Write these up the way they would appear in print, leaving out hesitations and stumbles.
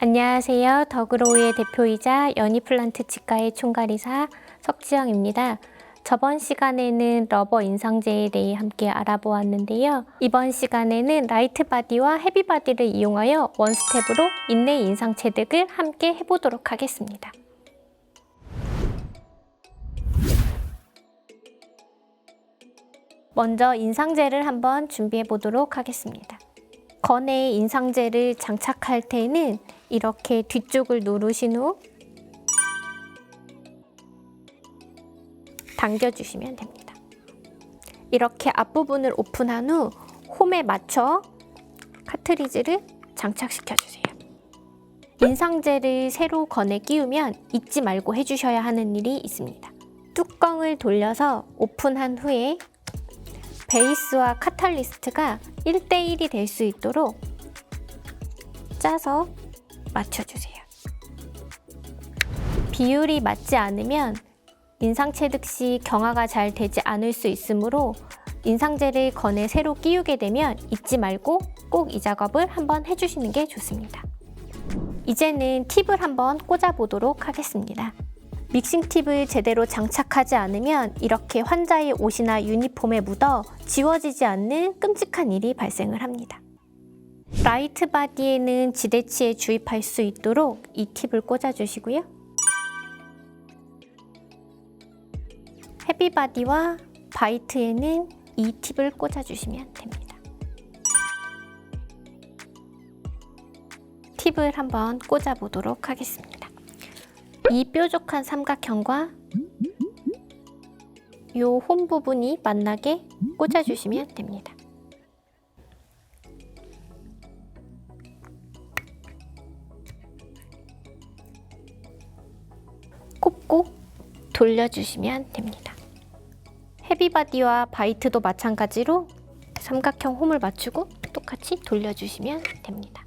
안녕하세요. 더그로우의 대표이자 연희플란트 치과의 총괄의사 석지영입니다. 저번 시간에는 러버 인상제에 대해 함께 알아보았는데요. 이번 시간에는 라이트 바디와 헤비 바디를 이용하여 원스텝으로 인내 인상 체득을 함께 해보도록 하겠습니다. 먼저 인상제를 한번 준비해 보도록 하겠습니다. 건에 인상제를 장착할 때는 이렇게 뒤쪽을 누르신 후 당겨주시면 됩니다. 이렇게 앞부분을 오픈한 후 홈에 맞춰 카트리지를 장착시켜주세요. 인상제를 새로 건에 끼우면 잊지 말고 해주셔야 하는 일이 있습니다. 뚜껑을 돌려서 오픈한 후에 베이스와 카탈리스트가 1:1이 될 수 있도록 짜서 맞춰주세요. 비율이 맞지 않으면 인상 체득 시 경화가 잘 되지 않을 수 있으므로 인상제를 건에 새로 끼우게 되면 잊지 말고 꼭 이 작업을 한번 해주시는 게 좋습니다. 이제는 팁을 한번 꽂아 보도록 하겠습니다. 믹싱 팁을 제대로 장착하지 않으면 이렇게 환자의 옷이나 유니폼에 묻어 지워지지 않는 끔찍한 일이 발생을 합니다. 라이트 바디에는 지대치에 주입할 수 있도록 이 팁을 꽂아주시고요. 헤비 바디와 바이트에는 이 팁을 꽂아주시면 됩니다. 팁을 한번 꽂아보도록 하겠습니다. 이 뾰족한 삼각형과 이 홈 부분이 만나게 꽂아주시면 됩니다. 꼽고 돌려주시면 됩니다. 헤비바디와 바이트도 마찬가지로 삼각형 홈을 맞추고 똑같이 돌려주시면 됩니다.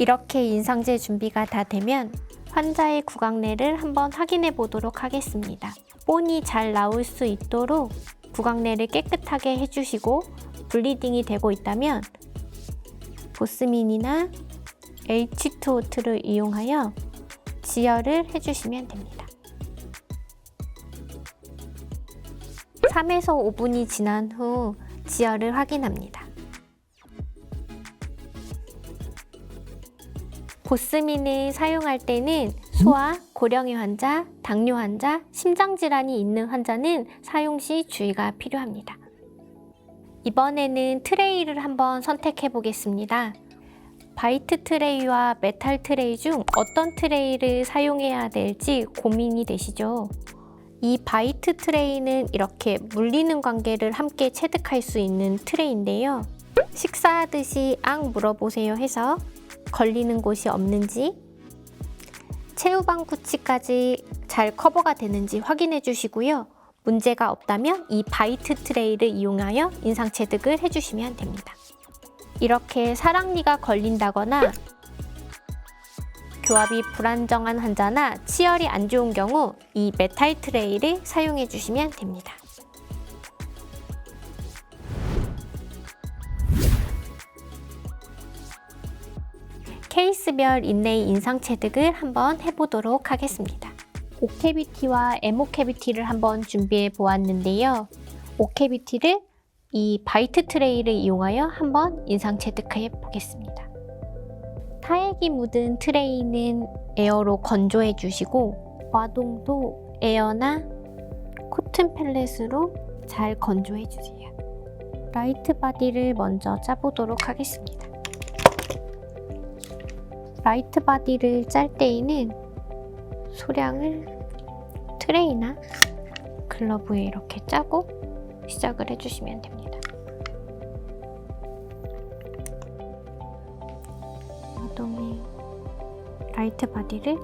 이렇게 인상제 준비가 다 되면 환자의 구강내를 한번 확인해 보도록 하겠습니다. 본이 잘 나올 수 있도록 구강내를 깨끗하게 해주시고 블리딩이 되고 있다면 보스민이나 H2O2를 이용하여 지혈을 해주시면 됩니다. 3에서 5분이 지난 후 지혈을 확인합니다. 보스민을 사용할 때는 소아, 고령의 환자, 당뇨 환자, 심장질환이 있는 환자는 사용 시 주의가 필요합니다. 이번에는 트레이를 한번 선택해 보겠습니다. 바이트 트레이와 메탈 트레이 중 어떤 트레이를 사용해야 될지 고민이 되시죠? 이 바이트 트레이는 이렇게 물리는 관계를 함께 체득할 수 있는 트레이인데요. 식사하듯이 앙 물어보세요 해서 걸리는 곳이 없는지, 체후방 구치까지 잘 커버가 되는지 확인해 주시고요. 문제가 없다면 이 바이트 트레이를 이용하여 인상 체득을 해주시면 됩니다. 이렇게 사랑니가 걸린다거나 교합이 불안정한 환자나 치열이 안 좋은 경우 이 메탈 트레이를 사용해 주시면 됩니다. 케이스별 인내의 인상 체득을 한번 해보도록 하겠습니다. 오케비티와 에모케비티를 한번 준비해 보았는데요. 오케비티를 이 바이트 트레이를 이용하여 한번 인상 체득해 보겠습니다. 타액이 묻은 트레이는 에어로 건조해 주시고 와동도 에어나 코튼 펠렛으로 잘 건조해 주세요. 라이트 바디를 먼저 짜보도록 하겠습니다. 라이트 바디를 짤 때에는 소량을 트레이나 글러브에 이렇게 짜고 시작을 해주시면 됩니다. 와동에 라이트 바디를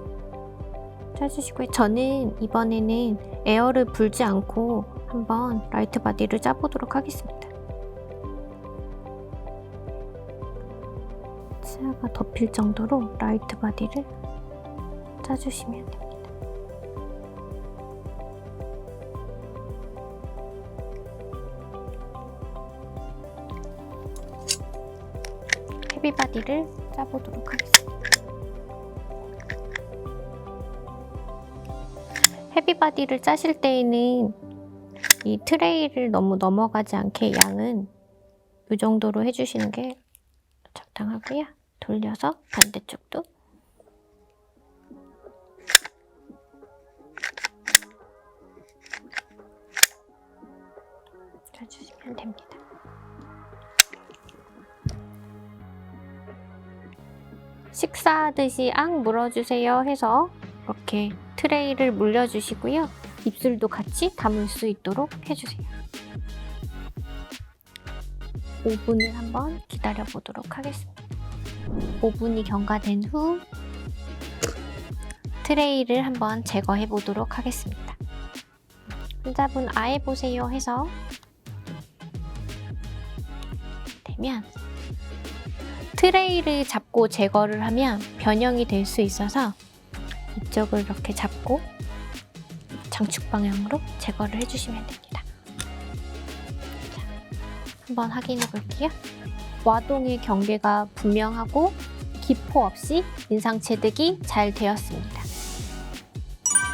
짜주시고요. 저는 이번에는 에어를 불지 않고 한번 라이트 바디를 짜보도록 하겠습니다. 치아가 덮일 정도로 라이트 바디를 짜주시면 됩니다. 헤비 바디를 짜보도록 하겠습니다. 헤비바디를 짜실 때에는 이 트레이를 너무 넘어가지 않게 양은 이 정도로 해주시는 게 적당하고요. 돌려서 반대쪽도 짜주시면 됩니다. 식사하듯이 앙 물어주세요 해서 이렇게 트레이를 물려주시고요. 입술도 같이 담을 수 있도록 해주세요. 5분을 한번 기다려 보도록 하겠습니다. 5분이 경과된 후 트레이를 한번 제거해 보도록 하겠습니다. 환자분 아예 보세요 해서 되면 트레이를 잡고 제거를 하면 변형이 될 수 있어서 이쪽을 이렇게 잡고 장축 방향으로 제거를 해주시면 됩니다. 자, 한번 확인해 볼게요. 와동의 경계가 분명하고 기포 없이 인상 체득이 잘 되었습니다.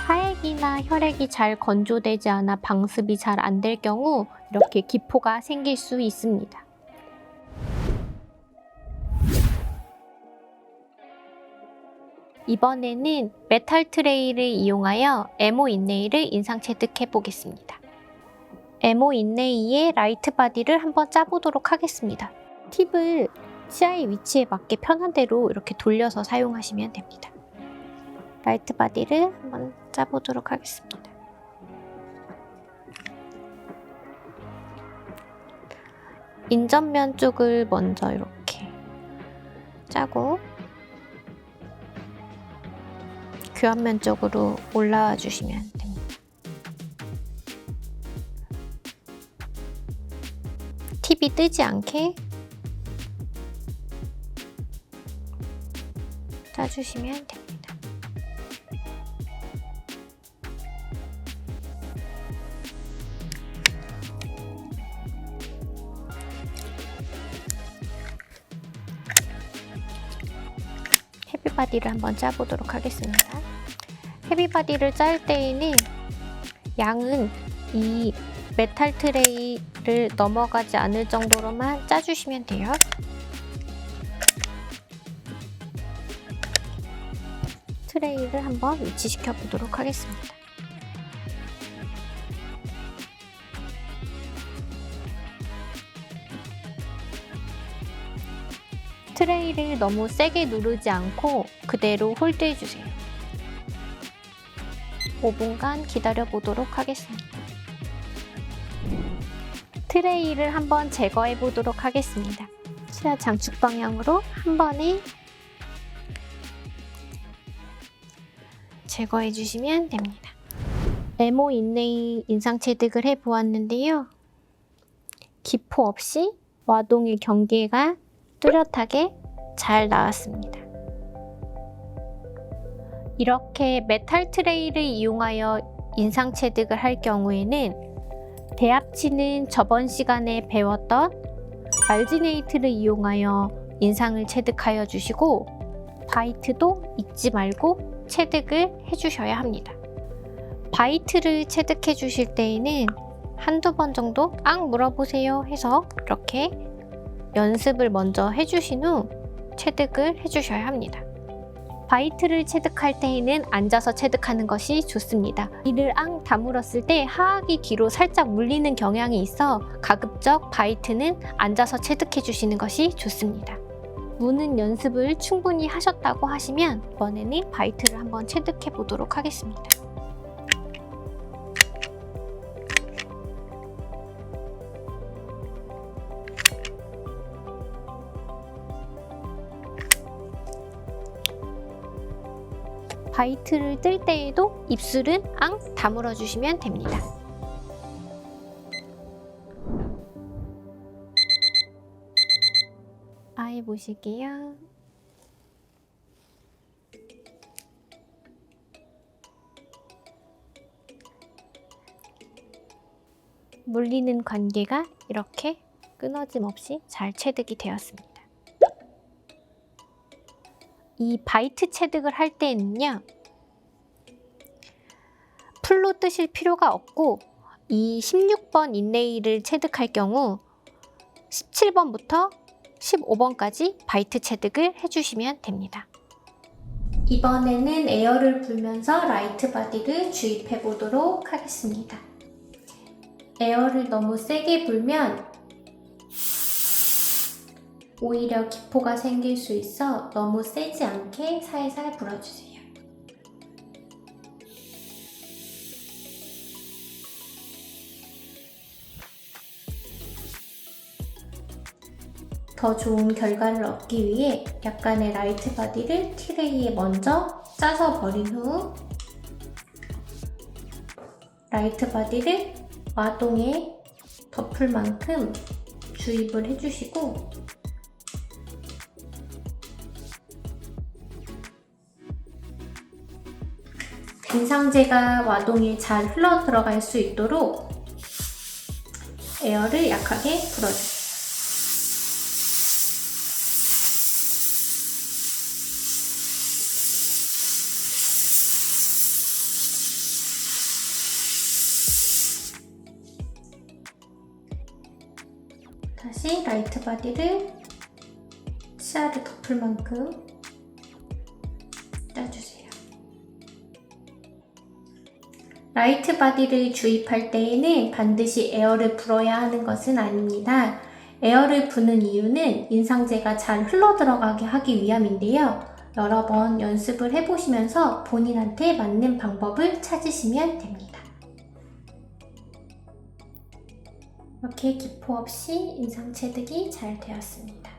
사액이나 혈액이 잘 건조되지 않아 방습이 잘 안 될 경우 이렇게 기포가 생길 수 있습니다. 이번에는 메탈 트레이를 이용하여 에모 인레이를 인상 체득해 보겠습니다. 에모 인레이의 라이트 바디를 한번 짜보도록 하겠습니다. 팁을 치아의 위치에 맞게 편한 대로 이렇게 돌려서 사용하시면 됩니다. 라이트 바디를 한번 짜보도록 하겠습니다. 인전면 쪽을 먼저 이렇게 짜고 교환면 쪽으로 올라와 주시면 됩니다. 팁이 뜨지 않게 짜주시면 됩니다. 헤비바디를 한번 짜보도록 하겠습니다. 헤비바디를 짤 때에는 양은 이 메탈 트레이를 넘어가지 않을 정도로만 짜주시면 돼요. 트레이를 한번 위치시켜 보도록 하겠습니다. 트레이를 너무 세게 누르지 않고 그대로 홀드해주세요. 5분간 기다려 보도록 하겠습니다. 트레이를 한번 제거해 보도록 하겠습니다. 치아 장축 방향으로 한 번에 제거해 주시면 됩니다. 에모 인레이 인상 체득을 해 보았는데요. 기포 없이 와동의 경계가 뚜렷하게 잘 나왔습니다. 이렇게 메탈 트레이를 이용하여 인상 체득을 할 경우에는 대합치는 저번 시간에 배웠던 말지네이트를 이용하여 인상을 체득하여 주시고 바이트도 잊지 말고 체득을 해주셔야 합니다. 바이트를 체득해 주실 때에는 한두 번 정도 앙 물어보세요 해서 이렇게 연습을 먼저 해주신 후 체득을 해주셔야 합니다. 바이트를 체득할 때에는 앉아서 체득하는 것이 좋습니다. 이를 앙 다물었을 때 하악이 뒤로 살짝 물리는 경향이 있어 가급적 바이트는 앉아서 체득해 주시는 것이 좋습니다. 무는 연습을 충분히 하셨다고 하시면 이번에는 바이트를 한번 체득해 보도록 하겠습니다. 바이트를 뜰 때에도 입술은 앙 다물어 주시면 됩니다. 아예 보실게요. 물리는 관계가 이렇게 끊어짐 없이 잘 체득이 되었습니다. 이 바이트 체득을 할 때는요, 풀로 뜨실 필요가 없고 이 16번 인레이를 체득할 경우 17번부터 15번까지 바이트 체득을 해주시면 됩니다. 이번에는 에어를 불면서 라이트 바디를 주입해 보도록 하겠습니다. 에어를 너무 세게 불면 오히려 기포가 생길 수 있어 너무 세지 않게 살살 불어주세요. 더 좋은 결과를 얻기 위해 약간의 라이트 바디를 트레이에 먼저 짜서 버린 후 라이트 바디를 와동에 덮을 만큼 주입을 해주시고 인상제가 와동에 잘 흘러 들어갈 수 있도록 에어를 약하게 불어주세요. 다시 라이트 바디를 치아를 덮을 만큼 짜주세요. 라이트 바디를 주입할 때에는 반드시 에어를 불어야 하는 것은 아닙니다. 에어를 부는 이유는 인상제가 잘 흘러 들어가게 하기 위함인데요. 여러 번 연습을 해보시면서 본인한테 맞는 방법을 찾으시면 됩니다. 이렇게 기포 없이 인상 체득이 잘 되었습니다.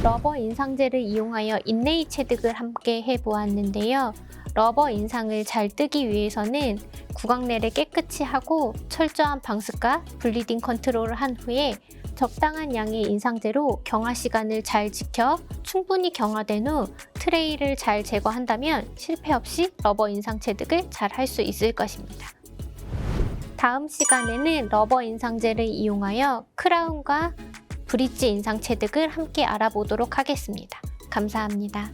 러버 인상제를 이용하여 인레이 체득을 함께 해보았는데요. 러버 인상을 잘 뜨기 위해서는 구강내를 깨끗이 하고 철저한 방습과 블리딩 컨트롤을 한 후에 적당한 양의 인상제로 경화 시간을 잘 지켜 충분히 경화된 후 트레이를 잘 제거한다면 실패 없이 러버 인상 체득을 잘 할 수 있을 것입니다. 다음 시간에는 러버 인상제를 이용하여 크라운과 브릿지 인상 체득을 함께 알아보도록 하겠습니다. 감사합니다.